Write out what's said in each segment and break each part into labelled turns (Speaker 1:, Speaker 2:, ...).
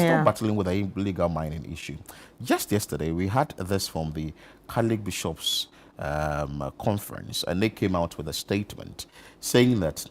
Speaker 1: Still battling with the illegal mining issue. Just yesterday, we had this from the Catholic Bishops conference, and they came out with a statement saying that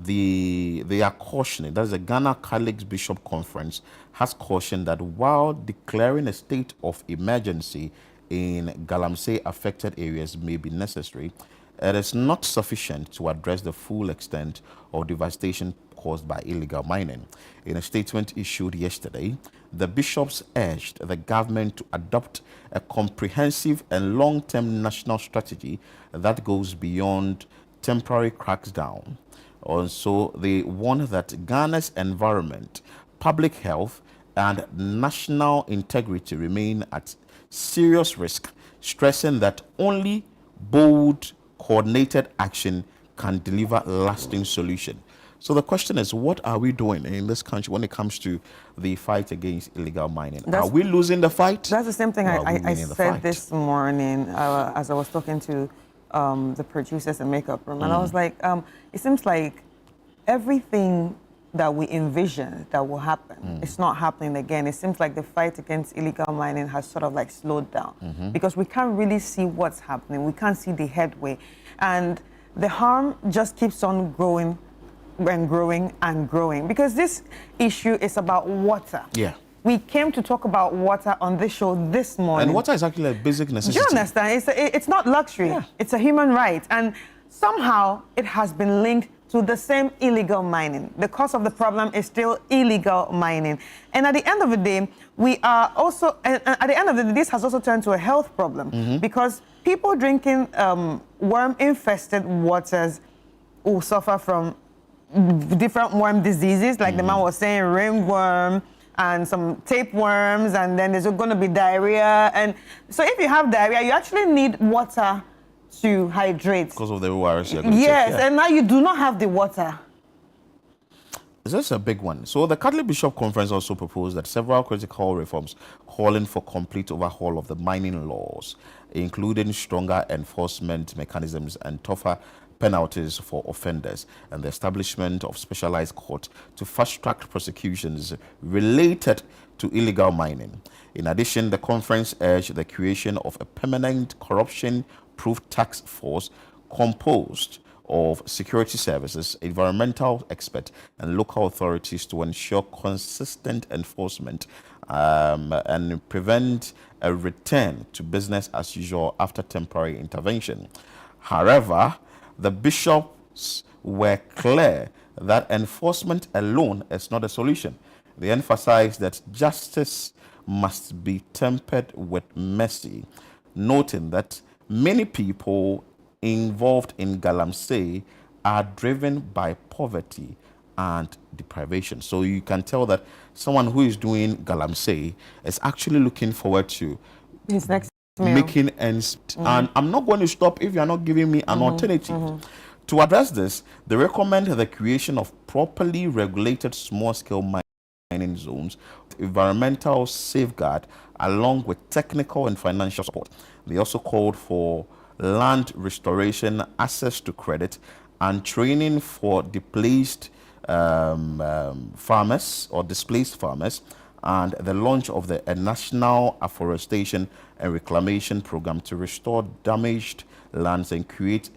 Speaker 1: they are cautioning, that is the Ghana Catholic Bishop Conference has cautioned that while declaring a state of emergency in Galamsey affected areas may be necessary, it is not sufficient to address the full extent of devastation caused by illegal mining. In a statement issued yesterday, the bishops urged the government to adopt a comprehensive and long-term national strategy that goes beyond temporary crackdown. Also, they warned that Ghana's environment, public health, and national integrity remain at serious risk, stressing that only bold, coordinated action can deliver lasting solution. So the question is, what are we doing in this country when it comes to the fight against illegal mining? Are we losing the fight?
Speaker 2: That's the same thing I said this morning as I was talking to the producers and makeup room. And I was like, it seems like everything that we envision that will happen, it's not happening again. It seems like the fight against illegal mining has sort of like slowed down because we can't really see what's happening. We can't see the headway. And the harm just keeps on growing and growing and growing, because this issue is about water. Yeah. We came to talk about water on this show this morning. And
Speaker 1: water is actually a basic necessity.
Speaker 2: Do you understand? It's not luxury. Yeah. It's a human right. And somehow it has been linked to the same illegal mining. The cause of the problem is still illegal mining. And at the end of the day, we are also, and at the end of the day, this has also turned to a health problem because people drinking worm-infested waters will suffer from different worm diseases, like the man was saying, ringworm and some tapeworms, and then there's going to be diarrhea. And so if you have diarrhea, you actually need water to hydrate. Because of the ORS you're going to take, and now you do not have the water.
Speaker 1: This is a big one. So the Catholic Bishop Conference also proposed that several critical reforms calling for complete overhaul of the mining laws, including stronger enforcement mechanisms and tougher penalties for offenders, and the establishment of specialized court to fast-track prosecutions related to illegal mining. In addition, the conference urged the creation of a permanent corruption-proof task force composed of security services, environmental experts, and local authorities to ensure consistent enforcement and prevent a return to business as usual after temporary intervention. However, the bishops were clear that enforcement alone is not a solution. They emphasized that justice must be tempered with mercy, noting that many people involved in Galamsey are driven by poverty and deprivation. So you can tell that someone who is doing Galamsey is actually looking forward to
Speaker 2: his next
Speaker 1: making ends. And I'm not going to stop if you're not giving me an alternative. To address this, they recommend the creation of properly regulated small-scale mining zones, environmental safeguard, along with technical and financial support. They also called for land restoration, access to credit, and training for displaced farmers or displaced farmers, and the launch of a national afforestation and reclamation program to restore damaged lands and create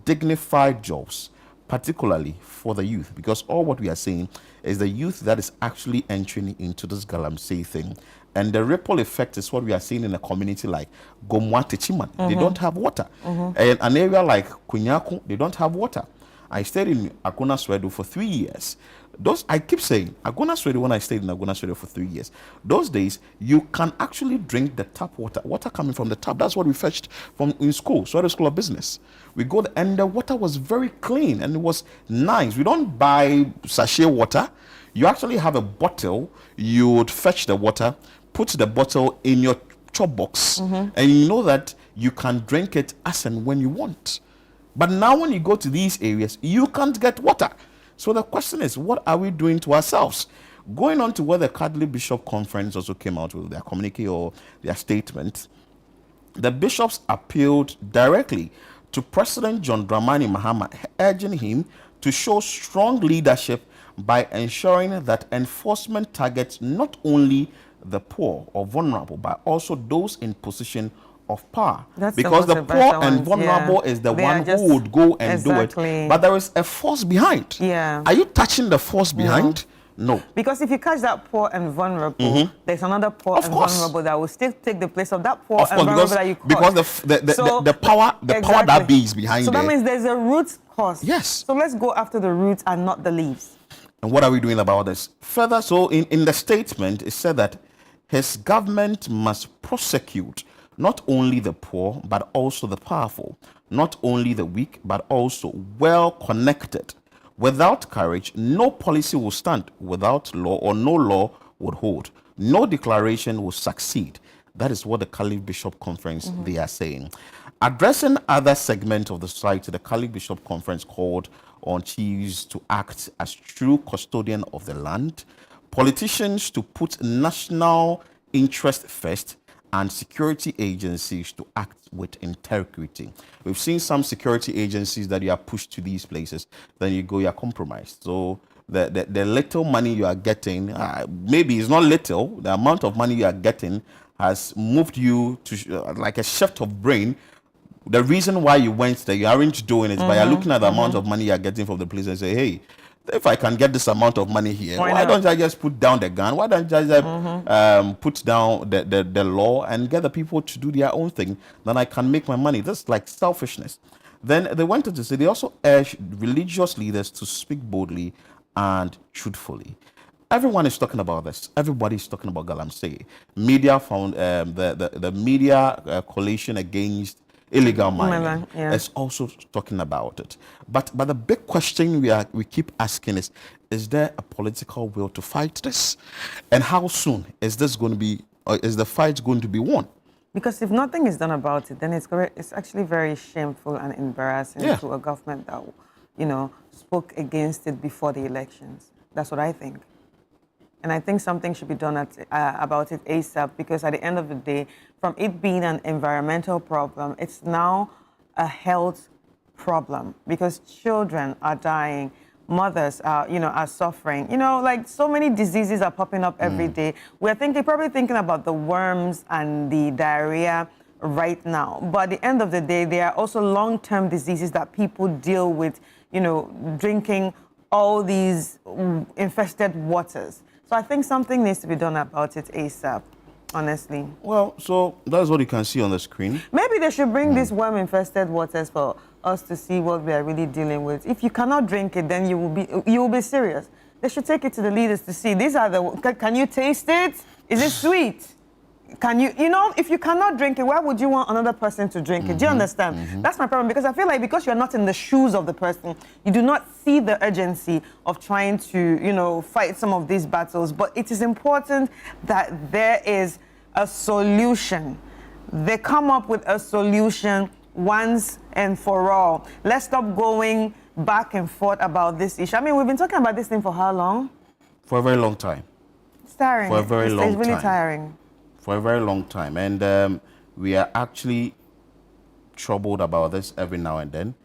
Speaker 1: dignified jobs, particularly for the youth, because all what we are seeing is the youth that is actually entering into this Galamsey thing. And the ripple effect is what we are seeing in a community like Gomwate Chiman. They don't have water. And an area like Kunyaku, they don't have water. I stayed in Agona Swedo for 3 years. I keep saying, Agona Swedo, when I stayed in Agona Swedo for 3 years, those days, you can actually drink the tap water coming from the tap. That's what we fetched from in school, Swedo School of Business. We go there, and the water was very clean, and it was nice. We don't buy sachet water. You actually have a bottle. You would fetch the water, put the bottle in your chop box, and you know that you can drink it as and when you want. But now when you go to these areas, you can't get water. So the question is, what are we doing to ourselves? Going on to where the Catholic Bishop Conference also came out with their communique or their statement, the bishops appealed directly to President John Dramani Mahama, urging him to show strong leadership by ensuring that enforcement targets not only the poor or vulnerable, but also those in position of power.
Speaker 2: That's
Speaker 1: because the poor and vulnerable is the one who would go and do it. But there is a force behind.
Speaker 2: Yeah.
Speaker 1: Are you touching the force behind? No.
Speaker 2: Because if you catch that poor and vulnerable, there's another poor and vulnerable that will still take the place of that poor and vulnerable that you caught.
Speaker 1: Because the power that be is behind.
Speaker 2: So that means there's a root cause.
Speaker 1: Yes.
Speaker 2: So let's go after the roots and not the leaves.
Speaker 1: And what are we doing about this? Further, so in the statement, it said that his government must prosecute not only the poor, but also the powerful, not only the weak, but also well-connected. Without courage, no policy will stand. Without law, or no law would hold. No declaration will succeed. That is what the Caliph Bishop Conference, they are saying. Addressing other segments of the society, the Caliph Bishop Conference called on chiefs to act as true custodian of the land, politicians to put national interest first, and security agencies to act with integrity. We've seen some security agencies that you are pushed to these places, then you go, you are compromised. So the little money you are getting, maybe it's not little, the amount of money you are getting has moved you to like a shift of brain. The reason why you went there, you aren't doing it, but you're looking at the amount of money you're getting from the place and say, hey, if I can get this amount of money here, why don't I just put down the gun? Why don't I just put down the law and get the people to do their own thing? Then I can make my money. That's like selfishness. Then they went on to say they also urged religious leaders to speak boldly and truthfully. Everyone is talking about this. Everybody is talking about Galamsey. Media found the media coalition against illegal mining is also talking about it. But the big question we keep asking is there a political will to fight this? And how soon is this going to be, or is the fight going to be won?
Speaker 2: Because if nothing is done about it, then it's actually very shameful and embarrassing to a government that, you know, spoke against it before the elections. That's what I think. And I think something should be done about it ASAP, because at the end of the day, from it being an environmental problem, it's now a problem, because children are dying, mothers are suffering. You know, like so many diseases are popping up every day. We're probably thinking about the worms and the diarrhea right now. But at the end of the day, there are also long-term diseases that people deal with, you know, drinking all these infested waters. So I think something needs to be done about it ASAP, honestly. Well,
Speaker 1: so that's what you can see on the screen.
Speaker 2: Maybe they should bring these worm-infested waters for us to see what we are really dealing with. If you cannot drink it, then you will be serious. They should take it to the leaders to see. These are can you taste it? Is it sweet? Can you know, if you cannot drink it, why would you want another person to drink it? Do you understand? That's my problem, because I feel like because you're not in the shoes of the person, you do not see the urgency of trying to, you know, fight some of these battles. But it is important that there is a solution. They come up with a solution once and for all. Let's stop going back and forth about this issue. I mean, we've been talking about this thing for how long?
Speaker 1: For a very long time.
Speaker 2: It's tiring.
Speaker 1: For a very long time.
Speaker 2: It's really tiring.
Speaker 1: For a very long time. And we are actually troubled about this every now and then.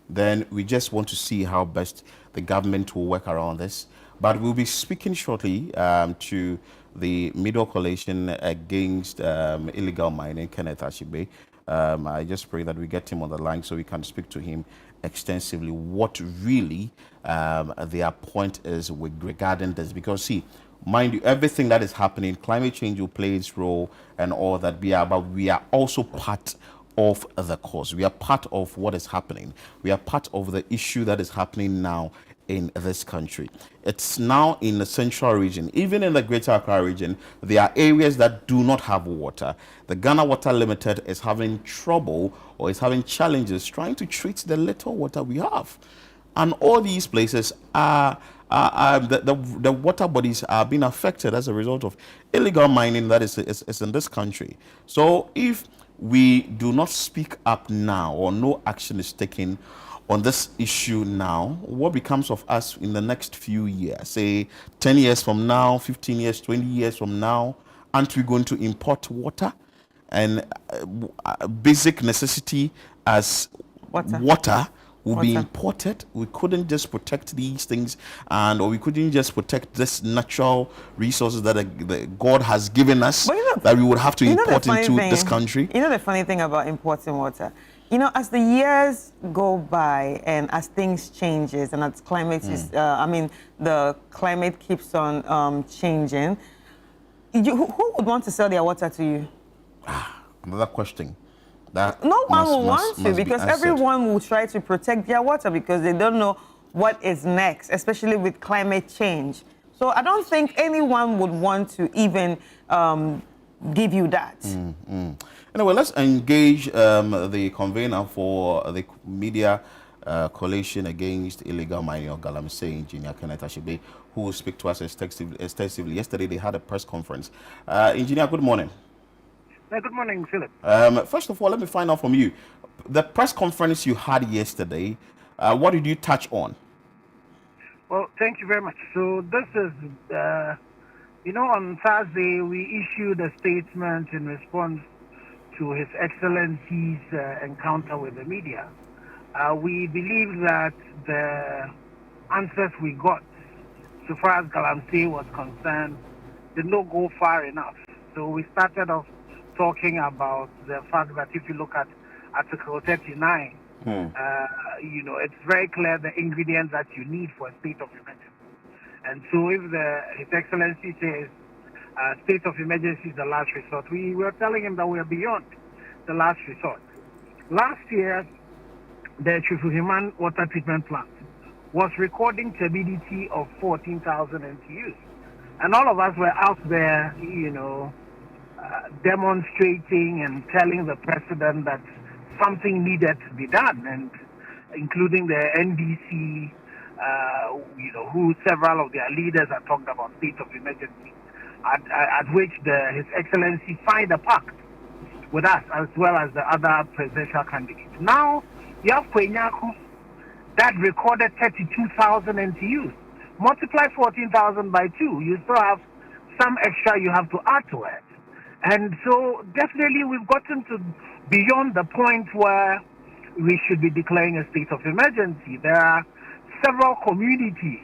Speaker 1: Then we just want to see how best the government will work around this. But we'll be speaking shortly to the Middle Coalition against illegal mining, Kenneth Ashibe. I just pray that we get him on the line so we can speak to him extensively what really their point is regarding this. Because see, mind you, everything that is happening, climate change will play its role and all that, but we are also part of the cause. We are part of what is happening. We are part of the issue that is happening now in this country. It's now in the central region. Even in the Greater Accra region, there are areas that do not have water. The Ghana Water Limited is having trouble, or is having challenges trying to treat the little water we have. And all these places the water bodies are being affected as a result of illegal mining that is in this country. So if we do not speak up now, or no action is taken on this issue now, what becomes of us in the next few years? Say 10 years from now, 15 years, 20 years from now, aren't we going to import water? And basic necessity as water will be imported. We couldn't just protect these things, or we couldn't just protect this natural resources that God has given us, that we would have to import into this country.
Speaker 2: You know the funny thing about importing water? You know, as the years go by and as things changes and as climate is, the climate keeps on changing, who would want to sell their water to you?
Speaker 1: Another question. That
Speaker 2: no one will want to, because everyone will try to protect their water because they don't know what is next, especially with climate change. So I don't think anyone would want to even give you that.
Speaker 1: Anyway, let's engage the convener for the media coalition against illegal mining of Galamsey, Engineer Kenneth Ashibe, who will speak to us extensively. Yesterday they had a press conference. Engineer, good morning.
Speaker 3: Good morning, Philip.
Speaker 1: First of all, let me find out from you. The press conference you had yesterday, what did you touch on?
Speaker 3: Well, thank you very much. So this is, on Thursday we issued a statement in response to His Excellency's encounter with the media. We believe that the answers we got, so far as Galamsey was concerned, did not go far enough. So we started off talking about the fact that if you look at Article 39, it's very clear the ingredients that you need for a state of emergency. And so if His Excellency says state of emergency is the last resort, we were telling him that we are beyond the last resort. Last year, the Chufuhiman water treatment plant was recording turbidity of 14,000 NTUs. And all of us were out there, demonstrating and telling the president that something needed to be done, and including the NDC, who several of their leaders have talked about state of emergency, at which His Excellency signed a pact with us as well as the other presidential candidates. Now, you have Kwenyaku that recorded 32,000 NTUs. Multiply 14,000 by 2, you still have some extra you have to add to it. And so definitely we've gotten to beyond the point where we should be declaring a state of emergency. There are several communities,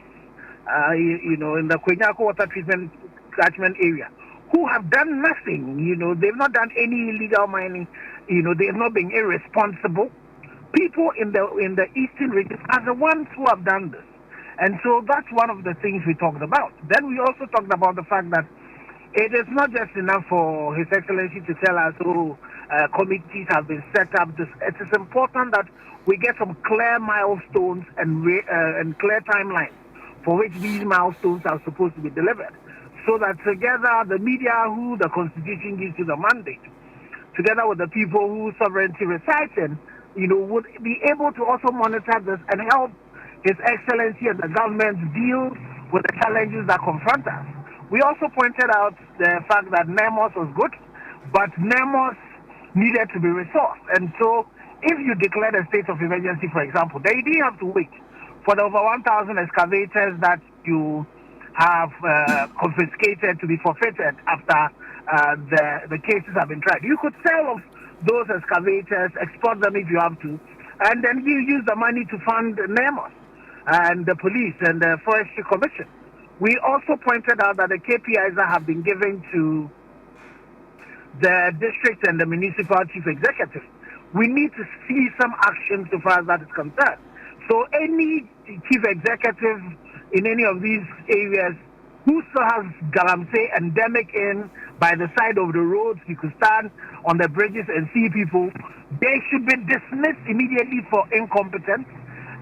Speaker 3: in the Kwenyaku water treatment catchment area who have done nothing. They've not done any illegal mining. They've not been irresponsible. People in the eastern region are the ones who have done this. And so that's one of the things we talked about. Then we also talked about the fact that it is not just enough for His Excellency to tell us, committees have been set up. It is important that we get some clear milestones and clear timelines for which these milestones are supposed to be delivered, so that together the media, who the Constitution gives you the mandate, together with the people whose sovereignty resides in, would be able to also monitor this and help His Excellency and the government deal with the challenges that confront us. We also pointed out the fact that NEMOS was good, but NEMOS needed to be resourced. And so if you declared a state of emergency, for example, then you didn't have to wait for the over 1,000 excavators that you have confiscated to be forfeited after the cases have been tried. You could sell off those excavators, export them if you have to, and then you use the money to fund NEMOS and the police and the Forestry Commission. We also pointed out that the KPIs that have been given to the district and the municipal chief executive, we need to see some action so far as that is concerned. So any chief executive in any of these areas who still has Galamsey endemic in by the side of the roads, you could stand on the bridges and see people, they should be dismissed immediately for incompetence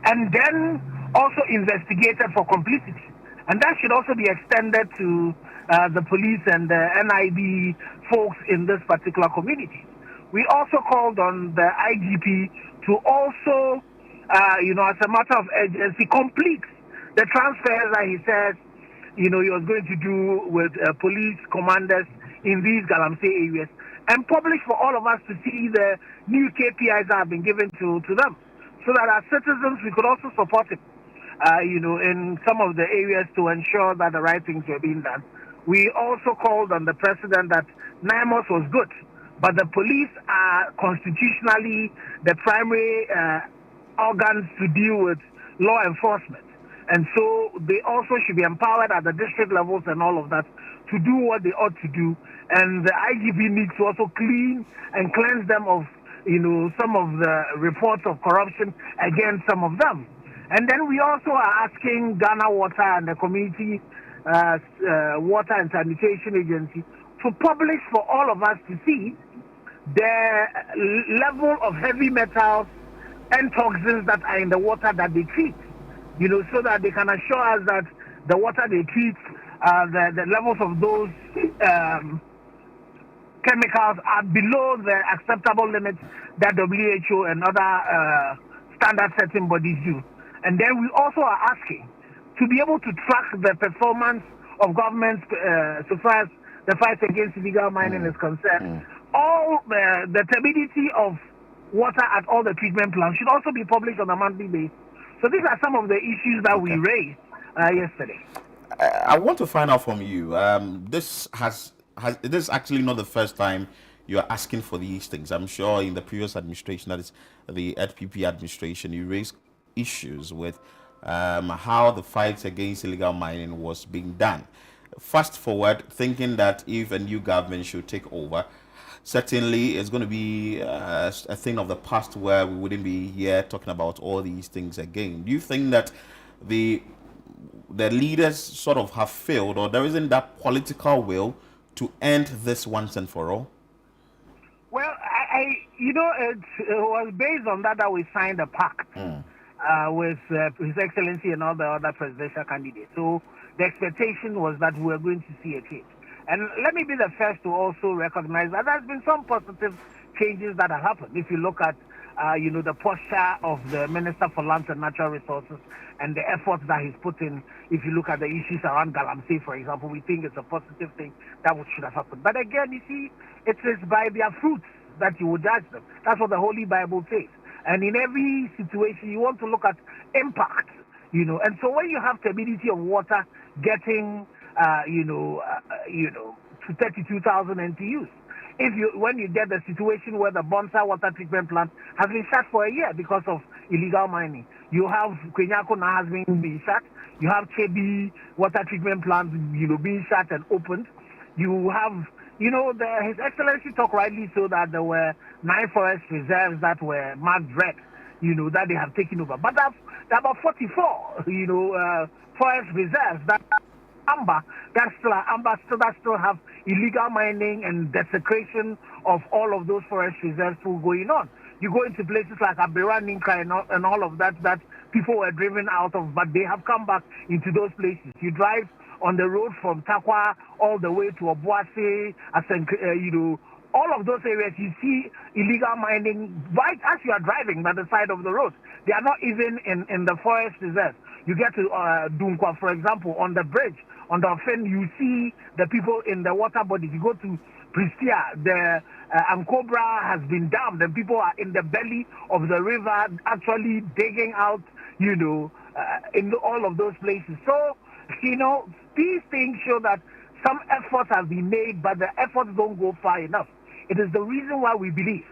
Speaker 3: and then also investigated for complicity. And that should also be extended to the police and the NIB folks in this particular community. We also called on the IGP to also, as a matter of urgency, complete the transfers that he says, he was going to do with police commanders in these Galamsey areas, and publish for all of us to see the new KPIs that have been given to them, so that as citizens we could also support him. In some of the areas to ensure that the right things were being done. We also called on the president that NEMOS was good, but the police are constitutionally the primary organs to deal with law enforcement. And so they also should be empowered at the district levels and all of that to do what they ought to do. And the IGP needs to also clean and cleanse them of, some of the reports of corruption against some of them. And then we also are asking Ghana Water and the Community Water and Sanitation Agency to publish for all of us to see the level of heavy metals and toxins that are in the water that they treat, so that they can assure us that the water they treat, the levels of those chemicals are below the acceptable limits that WHO and other standard setting bodies use. And then we also are asking to be able to track the performance of governments so far as the fight against illegal mining is concerned. All the turbidity of water at all the treatment plants should also be published on a monthly basis. So these are some of the issues that we raised yesterday.
Speaker 1: I want to find out from you. This is actually not the first time you are asking for these things. I'm sure in the previous administration, that is the HPP administration, you raised issues with how the fight against illegal mining was being done. Fast forward, thinking that if a new government should take over, certainly it's going to be a thing of the past where we wouldn't be here talking about all these things again. Do you think that the leaders sort of have failed, or there isn't that political will to end this once and for all?
Speaker 3: Well, it was based on that we signed a pact with His Excellency and all the other presidential candidates. So the expectation was that we were going to see a change. And let me be the first to also recognize that there's been some positive changes that have happened. If you look at, the posture of the Minister for Lands and Natural Resources and the efforts that he's put in, if you look at the issues around Galamsey, for example, we think it's a positive thing that should have happened. But again, you see, it is by their fruits that you will judge them. That's what the Holy Bible says. And in every situation, you want to look at impact, And so when you have turbidity of water getting to 32,000 NTUs. When you get the situation where the Bonsa water treatment plant has been shut for a year because of illegal mining, you have Kwenyako now has been shut, you have Chebi water treatment plant, being shut and opened, you have, His Excellency talked rightly so that there were 9 forest reserves that were marked red, that they have taken over. But there are about 44, forest reserves that still have illegal mining and desecration of all of those forest reserves still going on. You go into places like Abera, Ninka, and all of that people were driven out of, but they have come back into those places. You drive on the road from Takwa all the way to Obuasi, all of those areas, you see illegal mining right as you are driving by the side of the road. They are not even in the forest reserve. You get to Dunkwa, for example, on the bridge, on the Ofen, you see the people in the water bodies. You go to Pristia, the Ankobra has been dammed, and people are in the belly of the river actually digging out, in all of those places. So, these things show that some efforts have been made, but the efforts don't go far enough. It is the reason why we believe,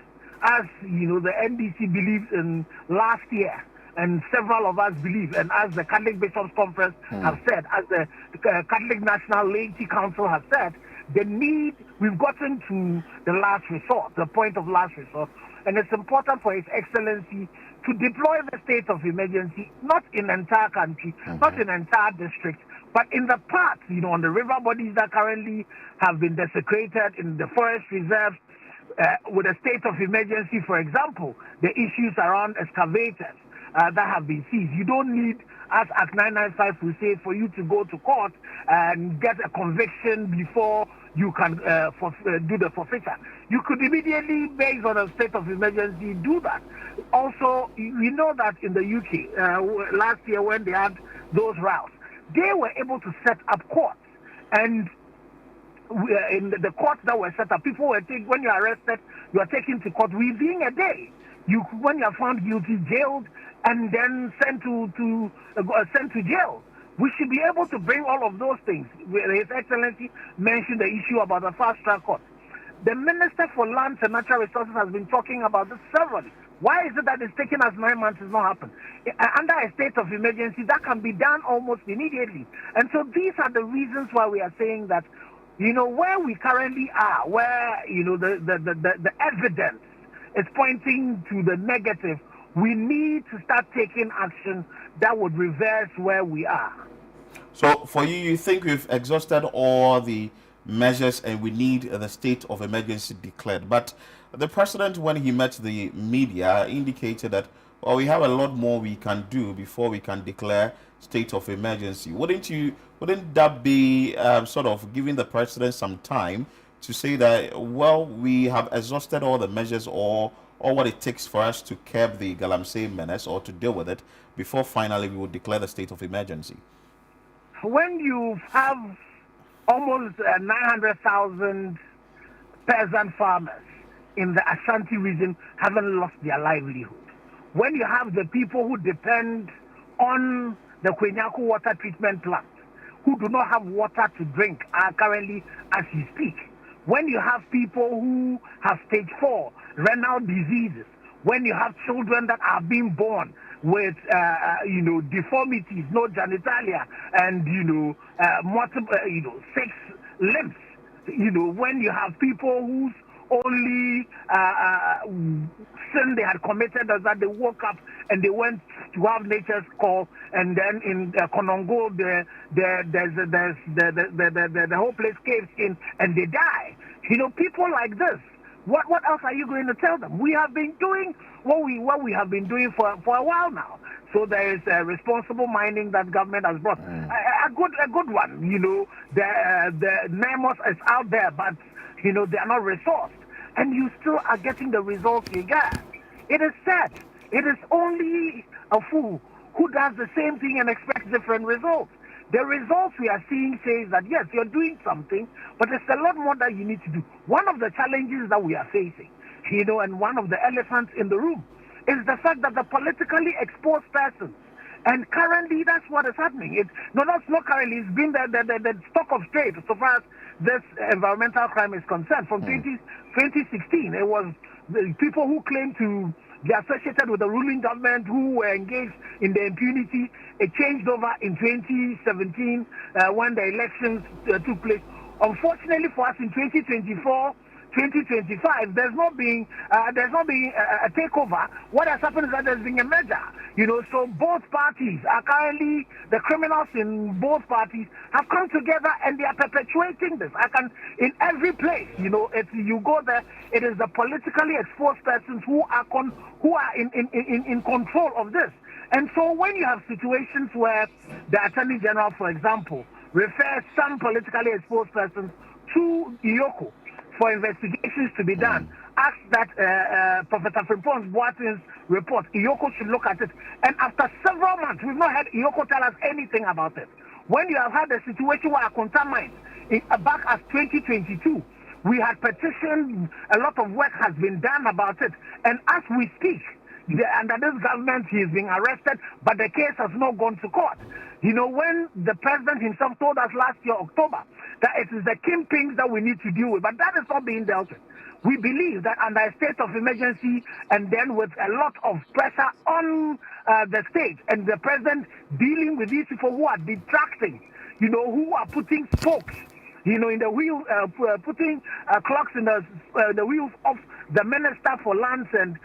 Speaker 3: as the NDC believes in last year, and several of us believe, and as the Catholic Bishops' Conference have said, as the Catholic National Laity Council has said, we've gotten to the last resort, the point of last resort, and it's important for His Excellency to deploy the state of emergency, not in the entire country, not in the entire district, but in the parts, on the river bodies that currently have been desecrated, in the forest reserves, with a state of emergency, for example, the issues around excavators that have been seized. You don't need, as Act 995 will say, for you to go to court and get a conviction before you can do the forfeiture. You could immediately, based on a state of emergency, do that. Also, we know that in the UK, last year when they had those routes, they were able to set up courts. And in the courts that were set up, people were taken, when you are arrested, you are taken to court within a day. When you are found guilty, jailed, and then sent to jail. We should be able to bring all of those things. His Excellency mentioned the issue about the fast track court. The Minister for Lands and Natural Resources has been talking about this severally. Why is it that it's taking us 9 months? It's not happened. Under a state of emergency, that can be done almost immediately. And so these are the reasons why we are saying that, where we currently are, where, the evidence is pointing to the negative, we need to start taking action that would reverse where we are.
Speaker 1: So for you think we've exhausted all the measures and we need the state of emergency declared. But the president, when he met the media, indicated that, well, we have a lot more we can do before we can declare state of emergency. Wouldn't that be sort of giving the president some time to say that, well, we have exhausted all the measures or what it takes for us to curb the Galamsey menace or to deal with it before finally we would declare the state of emergency?
Speaker 3: When you have almost 900,000 peasant farmers in the Ashanti region having lost their livelihood, when you have the people who depend on the Kwenyaku water treatment plant, who do not have water to drink currently as you speak, when you have people who have stage 4 renal diseases, when you have children that are being born with deformities, no genitalia, and multiple 6 limbs, when you have people whose only sin they had committed is that they woke up and they went to have nature's call, and then in Konongo there's the whole place caves in and they die. People like this. What else are you going to tell them? We have been doing what we have been doing for a while now. So there is responsible mining that government has brought. A good one. The NEMOS is out there, but they are not resourced, and you still are getting the results you get. It is sad. It is only a fool who does the same thing and expects different results. The results we are seeing says that, yes, you're doing something, but there's a lot more that you need to do. One of the challenges that we are facing, and one of the elephants in the room, is the fact that the politically exposed persons, and currently that's what is happening. That's not currently. It's been the stock of trade so far as this environmental crime is concerned. From 2016, it was the people who claim to be associated with the ruling government who were engaged in the impunity. It changed over in 2017 when the elections took place. Unfortunately for us, in 2024, 2025, there's not been a takeover. What has happened is that there's been a merger. So both parties are currently, the criminals in both parties have come together and they are perpetuating this. In every place, you go there, it is the politically exposed persons who are in control of this. And so when you have situations where the Attorney General, for example, refers some politically exposed persons to Iyoko for investigations to be done, asks that Professor Frimpong's Boating's report, Iyoko should look at it. And after several months, we've not had Iyoko tell us anything about it. When you have had a situation where Akonta mines, back as 2022, we had petitioned, a lot of work has been done about it. And as we speak, under this government, he is being arrested, but the case has not gone to court. When the president himself told us last year, October, that it is the kingpins that we need to deal with, but that is not being dealt with. We believe that under a state of emergency and then with a lot of pressure on the state and the president dealing with these people who are detracting, who are putting spokes, in the wheel, putting clocks in the wheels of the Minister for Lands and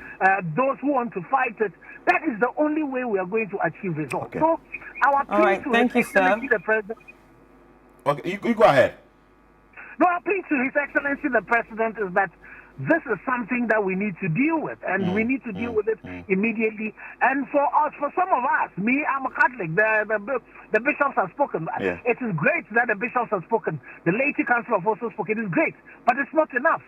Speaker 3: those who want to fight it, that is the only way we are going to achieve results. Okay. So our plea to
Speaker 2: Thank you, sir.
Speaker 3: The President.
Speaker 1: Okay, you go ahead.
Speaker 3: No, our plea to His Excellency the President is that this is something that we need to deal with, and we need to deal with it immediately. And for some of us, I'm a Catholic. The bishops have spoken. Yeah. It is great that the bishops have spoken. The laity council have also spoken. It is great, but it's not enough.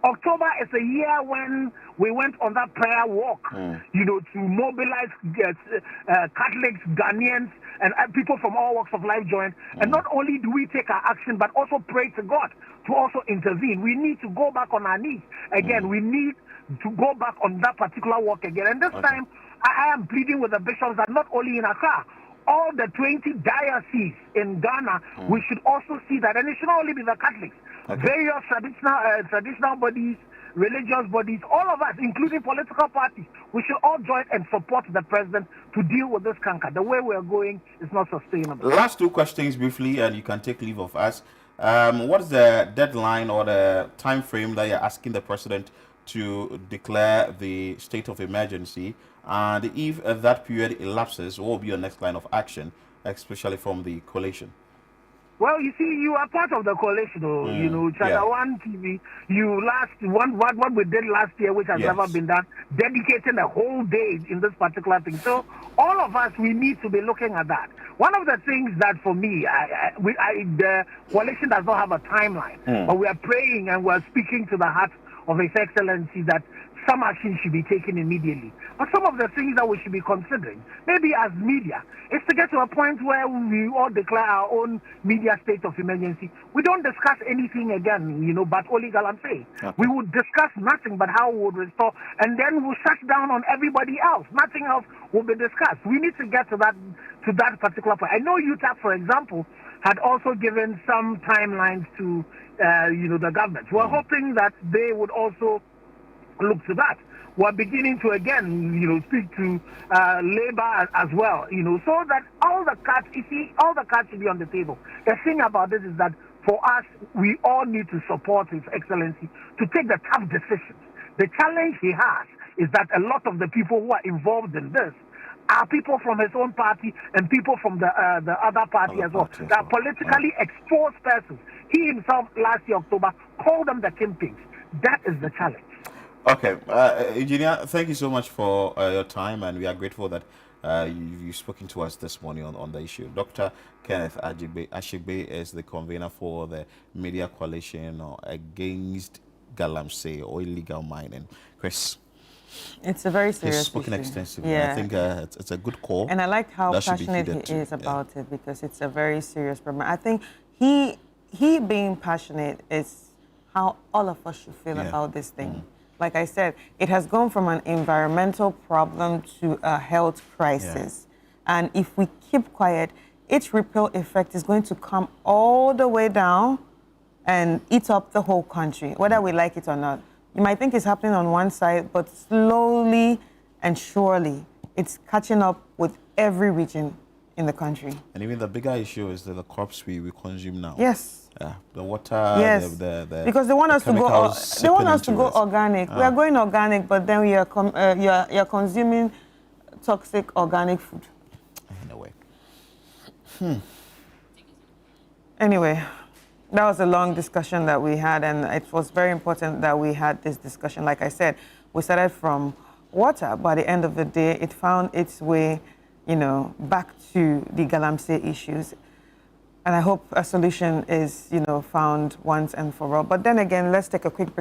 Speaker 3: October is a year when we went on that prayer walk, to mobilize Catholics, Ghanaians, and people from all walks of life join. And not only do we take our action, but also pray to God to also intervene. We need to go back on our knees again. We need to go back on that particular walk again. And this time, I am pleading with the bishops that not only in Accra, all the 20 dioceses in Ghana, we should also see that, and it should not only be the Catholics. Various traditional bodies, religious bodies, all of us, including political parties, we should all join and support the president to deal with this canker. The way we are going is not sustainable.
Speaker 1: Last two questions briefly, and you can take leave of us. What is the deadline or the time frame that you're asking the president to declare the state of emergency? And if that period elapses, what will be your next line of action, especially from the coalition?
Speaker 3: Well, you see, you are part of the coalition, you know, ChannelOne TV. What we did last year, which has never been done, dedicating a whole day in this particular thing. So all of us, we need to be looking at that. One of the things that for me, the coalition does not have a timeline, but we are praying and we are speaking to the heart of His Excellency that some action should be taken immediately. But some of the things that we should be considering, maybe as media, is to get to a point where we all declare our own media state of emergency. We don't discuss anything again, you know, but only Galamsey. Okay. We would discuss nothing but how we would restore, and then we'll shut down on everybody else. Nothing else will be discussed. We need to get to that particular point. I know UTAC, for example, had also given some timelines to, you know, the government. We're hoping that they would also look to that. We're beginning to again, you know, speak to labor as well, you know, so that all the cards, you see, all the cards should be on the table. The thing about this is that for us, we all need to support His Excellency to take the tough decisions. The challenge he has is that a lot of the people who are involved in this are people from his own party and people from the other party as well. They are politically exposed persons. He himself, last year, October, called them the kingpins. That is the challenge.
Speaker 1: Okay, Engineer, thank you so much for your time, and we are grateful that you've spoken to us this morning on the issue. Dr. Kenneth Ashigbe is the convener for the Media Coalition against Galamsey or illegal mining. Chris?
Speaker 2: It's a very serious
Speaker 1: He's spoken
Speaker 2: issue.
Speaker 1: extensively.
Speaker 2: Yeah.
Speaker 1: I think it's a good call.
Speaker 2: And I like how passionate he is about it, because it's a very serious problem. I think he being passionate is how all of us should feel about this thing. Like I said, it has gone from an environmental problem to a health crisis. And if we keep quiet, its ripple effect is going to come all the way down and eat up the whole country, whether we like it or not. You might think it's happening on one side, but slowly and surely, it's catching up with every region in the country.
Speaker 1: And even the bigger issue is the crops we consume now.
Speaker 2: Yes.
Speaker 1: The water,
Speaker 2: yes.
Speaker 1: the
Speaker 2: because they want us to go. They want us to go organic. We are going organic, but then we are you're consuming toxic organic food.
Speaker 1: In a way.
Speaker 2: Anyway, that was a long discussion that we had, and it was very important that we had this discussion. Like I said, we started from water. By the end of the day, it found its way, you know, back to the Galamsey issues. And I hope a solution is, you know, found once and for all. But then again, let's take a quick break.